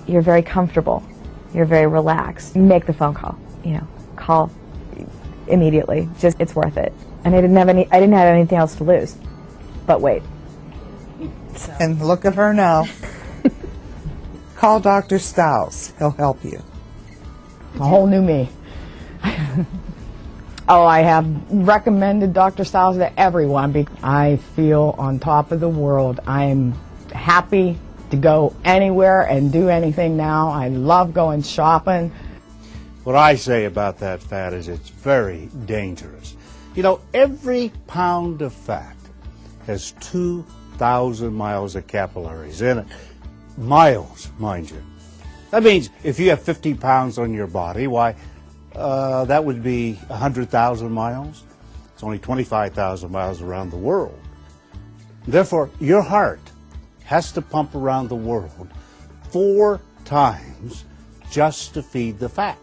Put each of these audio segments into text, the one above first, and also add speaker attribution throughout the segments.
Speaker 1: you're very comfortable, you're very relaxed. Make the phone call, call immediately. Just, it's worth it. And I didn't have anything else to lose, but wait.
Speaker 2: So. And look at her now. Call Dr. Stiles. He'll help you.
Speaker 3: A whole new me. Oh, I have recommended Dr. Stiles to everyone. I feel on top of the world. I'm happy to go anywhere and do anything now. I love going shopping.
Speaker 4: What I say about that fat is it's very dangerous. Every pound of fat has 2,000 miles of capillaries in it. Miles, mind you. That means if you have 50 pounds on your body, why, that would be 100,000 miles. It's only 25,000 miles around the world. Therefore, your heart has to pump around the world 4 times just to feed the fat.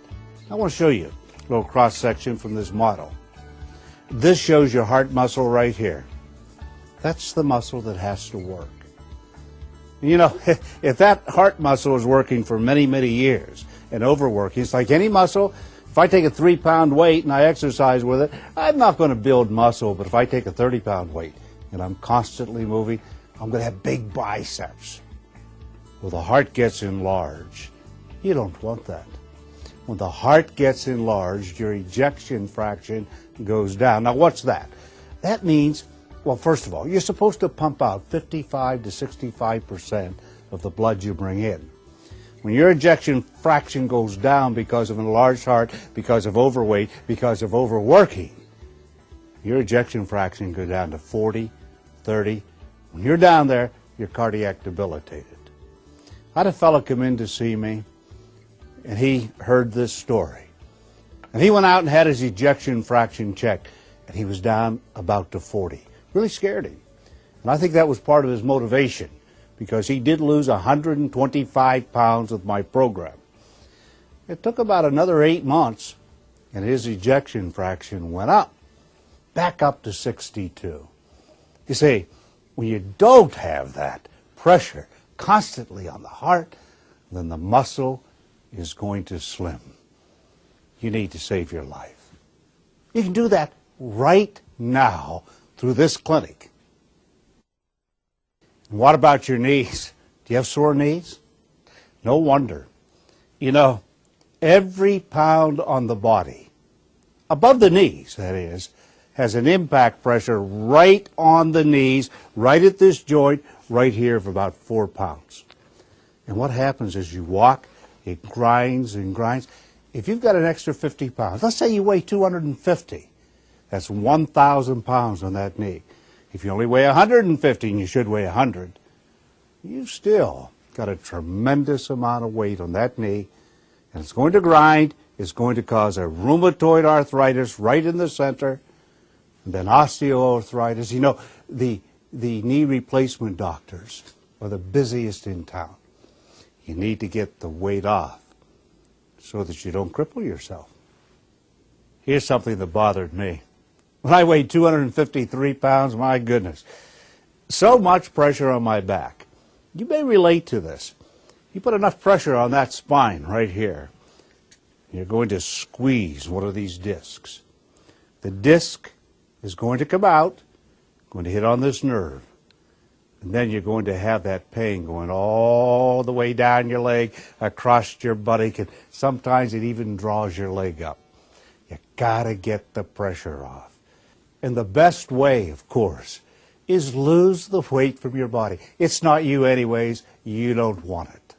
Speaker 4: I want to show you a little cross-section from this model. This shows your heart muscle right here. That's the muscle that has to work. If that heart muscle is working for many, many years and overworking, it's like any muscle. If I take a 3-pound weight and I exercise with it, I'm not going to build muscle. But if I take a 30-pound weight and I'm constantly moving, I'm going to have big biceps. Well, the heart gets enlarged. You don't want that. When the heart gets enlarged, your ejection fraction goes down. Now, what's that? That means, well, first of all, you're supposed to pump out 55 to 65% of the blood you bring in. When your ejection fraction goes down because of an enlarged heart, because of overweight, because of overworking, your ejection fraction goes down to 40, 30. When you're down there, you're cardiac debilitated. I had a fellow come in to see me, and he heard this story. And he went out and had his ejection fraction checked, and he was down about to 40. Really scared him. And I think that was part of his motivation, because he did lose 125 pounds with my program. It took about another 8 months, and his ejection fraction went up, back up to 62. You see, when you don't have that pressure constantly on the heart, then the muscle is going to slim. You need to save your life. You can do that right now through this clinic. And what about your knees? Do you have sore knees? No wonder. Every pound on the body, above the knees, that is, has an impact pressure right on the knees, right at this joint, right here, of about 4 pounds. And what happens is you walk, it grinds and grinds. If you've got an extra 50 pounds, let's say you weigh 250, that's 1,000 pounds on that knee. If you only weigh 150, and you should weigh 100, you've still got a tremendous amount of weight on that knee, and it's going to grind. It's going to cause a rheumatoid arthritis right in the center, and then osteoarthritis. The knee replacement doctors are the busiest in town. You need to get the weight off so that you don't cripple yourself. Here's something that bothered me. When I weighed 253 pounds, my goodness, so much pressure on my back. You may relate to this. You put enough pressure on that spine right here, you're going to squeeze one of these discs. The disc is going to come out, going to hit on this nerve. And then you're going to have that pain going all the way down your leg, across your buttock, and sometimes it even draws your leg up. You gotta get the pressure off. And the best way, of course, is lose the weight from your body. It's not you anyways. You don't want it.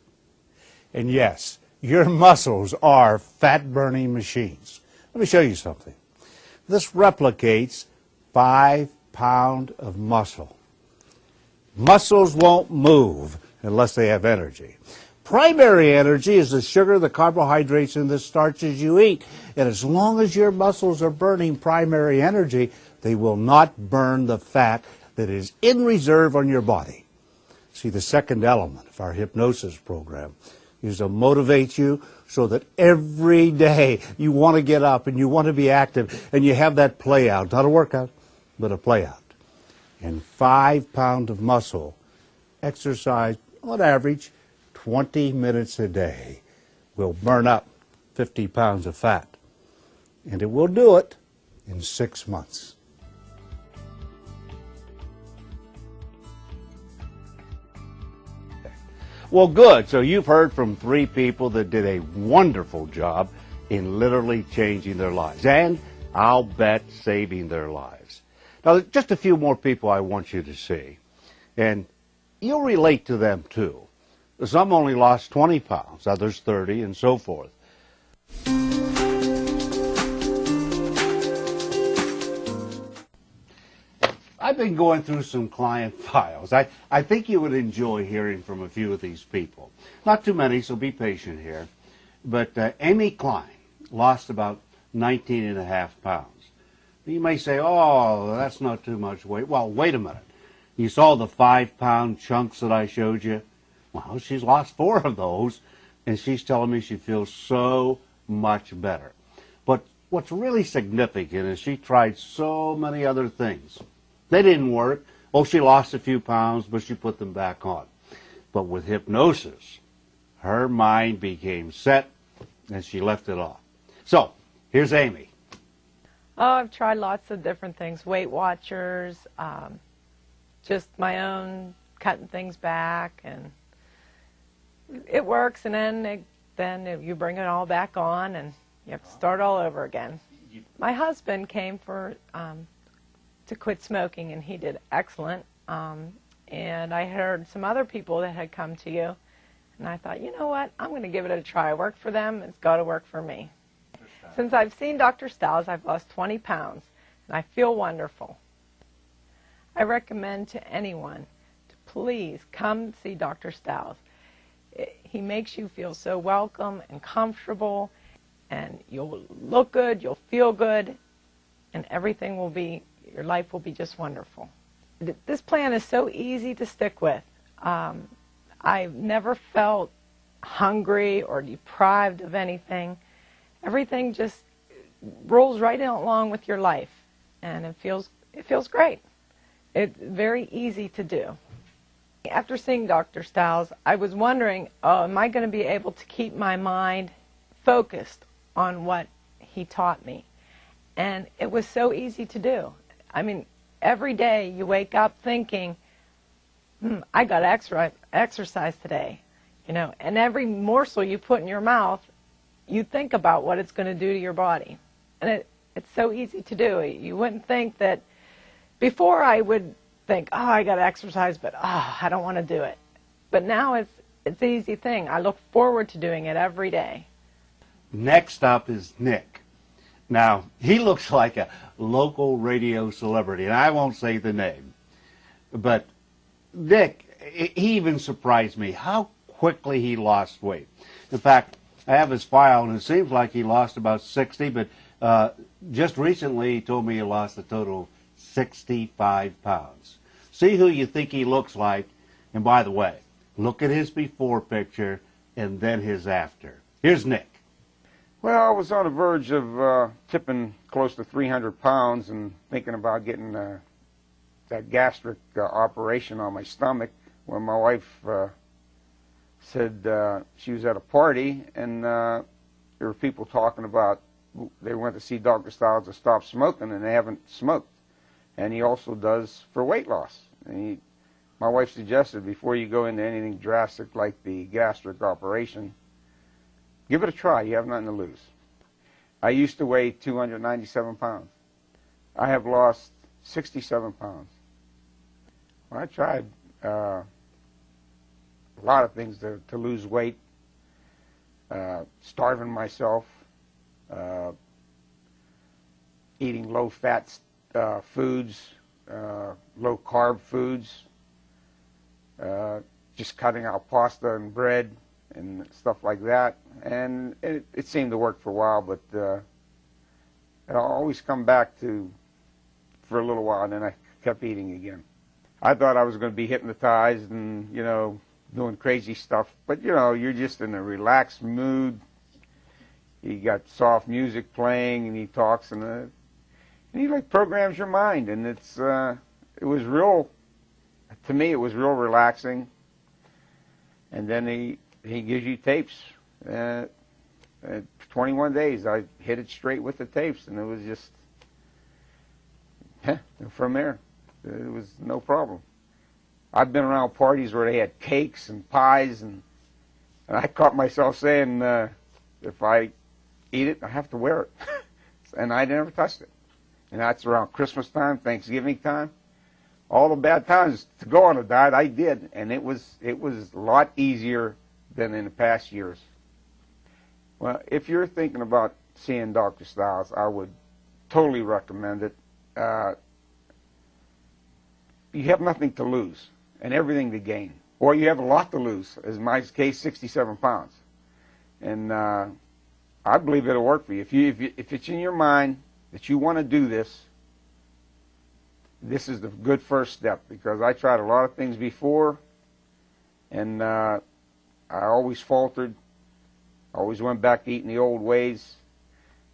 Speaker 4: And yes, your muscles are fat-burning machines. Let me show you something. This replicates 5 pounds of muscle. Muscles won't move unless they have energy. Primary energy is the sugar, the carbohydrates, and the starches you eat. And as long as your muscles are burning primary energy, they will not burn the fat that is in reserve on your body. See, the second element of our hypnosis program is to motivate you so that every day you want to get up and you want to be active and you have that play out, not a workout, but a play out. And 5 pounds of muscle exercise, on average, 20 minutes a day will burn up 50 pounds of fat. And it will do it in 6 months. Well, good. So you've heard from 3 people that did a wonderful job in literally changing their lives. And I'll bet saving their lives. Now, just a few more people I want you to see. And you'll relate to them too. Some only lost 20 pounds, others 30, and so forth. I've been going through some client files. I think you would enjoy hearing from a few of these people. Not too many, so be patient here. But Amy Klein lost about 19.5 pounds. You may say, oh, that's not too much weight. Well, wait a minute. You saw the 5-pound chunks that I showed you? Well, she's lost 4 of those, and she's telling me she feels so much better. But what's really significant is she tried so many other things. They didn't work. Oh, she lost a few pounds, but she put them back on. But with hypnosis, her mind became set, and she left it off. So, here's Amy.
Speaker 5: Oh, I've tried lots of different things. Weight Watchers, just my own cutting things back, and it works. And then you bring it all back on, and you have to start all over again. My husband came to quit smoking, and he did excellent. And I heard some other people that had come to you, and I thought, you know what, I'm going to give it a try. It worked for them, it's got to work for me. Since I've seen Dr. Stiles, I've lost 20 pounds, and I feel wonderful. I recommend to anyone to please come see Dr. Stiles. He makes you feel so welcome and comfortable, and you'll look good, you'll feel good, and everything will be, your life will be just wonderful. This plan is so easy to stick with. I've never felt hungry or deprived of anything. Everything just rolls right along with your life, and it feels great. It's very easy to do. After seeing Dr. Stiles, I was wondering, am I going to be able to keep my mind focused on what he taught me? And it was so easy to do. I mean, every day you wake up thinking, I got to exercise today, you know, and every morsel you put in your mouth, you think about what it's going to do to your body. And it's so easy to do. You wouldn't think that. Before I would think, oh, I got to exercise, but I don't want to do it. But now it's an easy thing. I look forward to doing it every day.
Speaker 4: Next up is Nick. Now, he looks like a local radio celebrity, and I won't say the name. But Nick, he even surprised me how quickly he lost weight. In fact, I have his file, and it seems like he lost about 60, but just recently he told me he lost a total of 65 pounds. See who you think he looks like, and by the way, look at his before picture and then his after. Here's Nick.
Speaker 6: Well, I was on the verge of tipping close to 300 pounds and thinking about getting that gastric operation on my stomach when my wife said she was at a party, and there were people talking about they went to see Dr. Stiles to stop smoking, and they haven't smoked. And he also does for weight loss. And my wife suggested before you go into anything drastic like the gastric operation, give it a try. You have nothing to lose. I used to weigh 297 pounds. I have lost 67 pounds. Well, I tried a lot of things to lose weight, starving myself, eating low-fat foods, low-carb foods, just cutting out pasta and bread and stuff like that. And it seemed to work for a while, but I'll always come back to for a little while, and then I kept eating again. I thought I was going to be hypnotized and, you know, doing crazy stuff, but, you know, you're just in a relaxed mood. You got soft music playing, and he talks, and he like programs your mind, and it was real. To me, it was real relaxing. And then he gives you tapes. 21 days, I hit it straight with the tapes, and it was just, from there, it was no problem. I've been around parties where they had cakes and pies, and I caught myself saying, if I eat it, I have to wear it. And I never touched it. And that's around Christmas time, Thanksgiving time. All the bad times to go on a diet, I did, and it was a lot easier than in the past years. Well, if you're thinking about seeing Dr. Stiles, I would totally recommend it. You have nothing to lose and everything to gain. Or you have a lot to lose, as in my case, 67 pounds. And I believe it'll work for you. If it's in your mind that you want to do this, this is the good first step, because I tried a lot of things before, and I always faltered. I always went back to eating the old ways.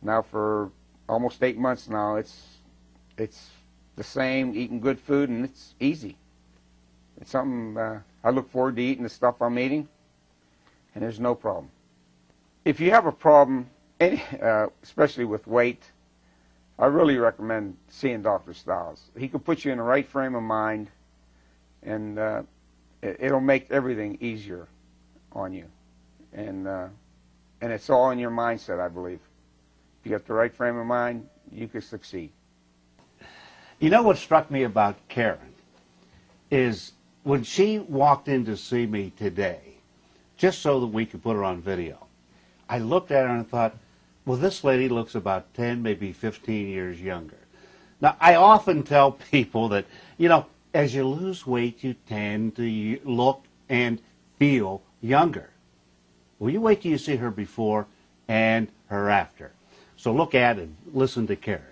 Speaker 6: Now for almost 8 months now, it's the same, eating good food, and it's easy. It's something I look forward to eating the stuff I'm eating, and there's no problem. If you have a problem, especially with weight, I really recommend seeing Dr. Stiles. He can put you in the right frame of mind, and it'll make everything easier on you. And it's all in your mindset, I believe. If you got the right frame of mind, you can succeed.
Speaker 4: You know what struck me about Karen is when she walked in to see me today, just so that we could put her on video, I looked at her and thought, well, this lady looks about 10, maybe 15 years younger. Now, I often tell people that, you know, as you lose weight, you tend to look and feel younger. Well, you wait till you see her before and her after. So look at and listen to Karen.